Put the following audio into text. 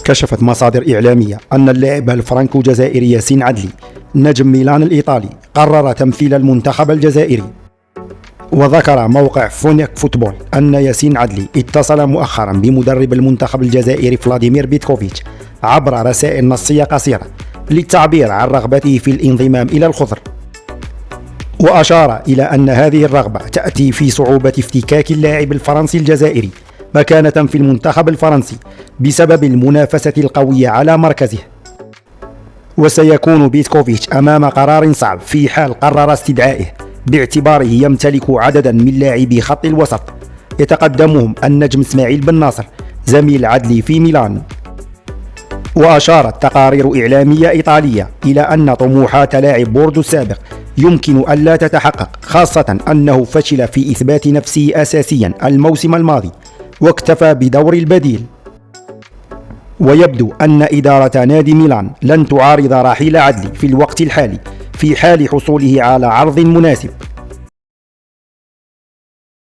كشفت مصادر إعلامية أن اللاعب الفرنكو جزائري ياسين عدلي نجم ميلان الإيطالي قرر تمثيل المنتخب الجزائري. وذكر موقع فونيك فوتبول أن ياسين عدلي اتصل مؤخرا بمدرب المنتخب الجزائري فلاديمير بيتكوفيتش عبر رسائل نصية قصيرة للتعبير عن رغبته في الانضمام إلى الخضر، وأشار إلى أن هذه الرغبة تأتي في صعوبة افتكاك اللاعب الفرنسي الجزائري مكانة في المنتخب الفرنسي بسبب المنافسة القوية على مركزه. وسيكون بيتكوفيتش أمام قرار صعب في حال قرر استدعائه، باعتباره يمتلك عددا من لاعبي خط الوسط يتقدمهم النجم اسماعيل بن ناصر زميل عدلي في ميلان. وأشارت تقارير إعلامية إيطالية إلى أن طموحات لاعب بوردو السابق يمكن ألا تتحقق، خاصة أنه فشل في إثبات نفسه أساسيا الموسم الماضي واكتفى بدور البديل. ويبدو أن إدارة نادي ميلان لن تعارض رحيل عدلي في الوقت الحالي في حال حصوله على عرض مناسب.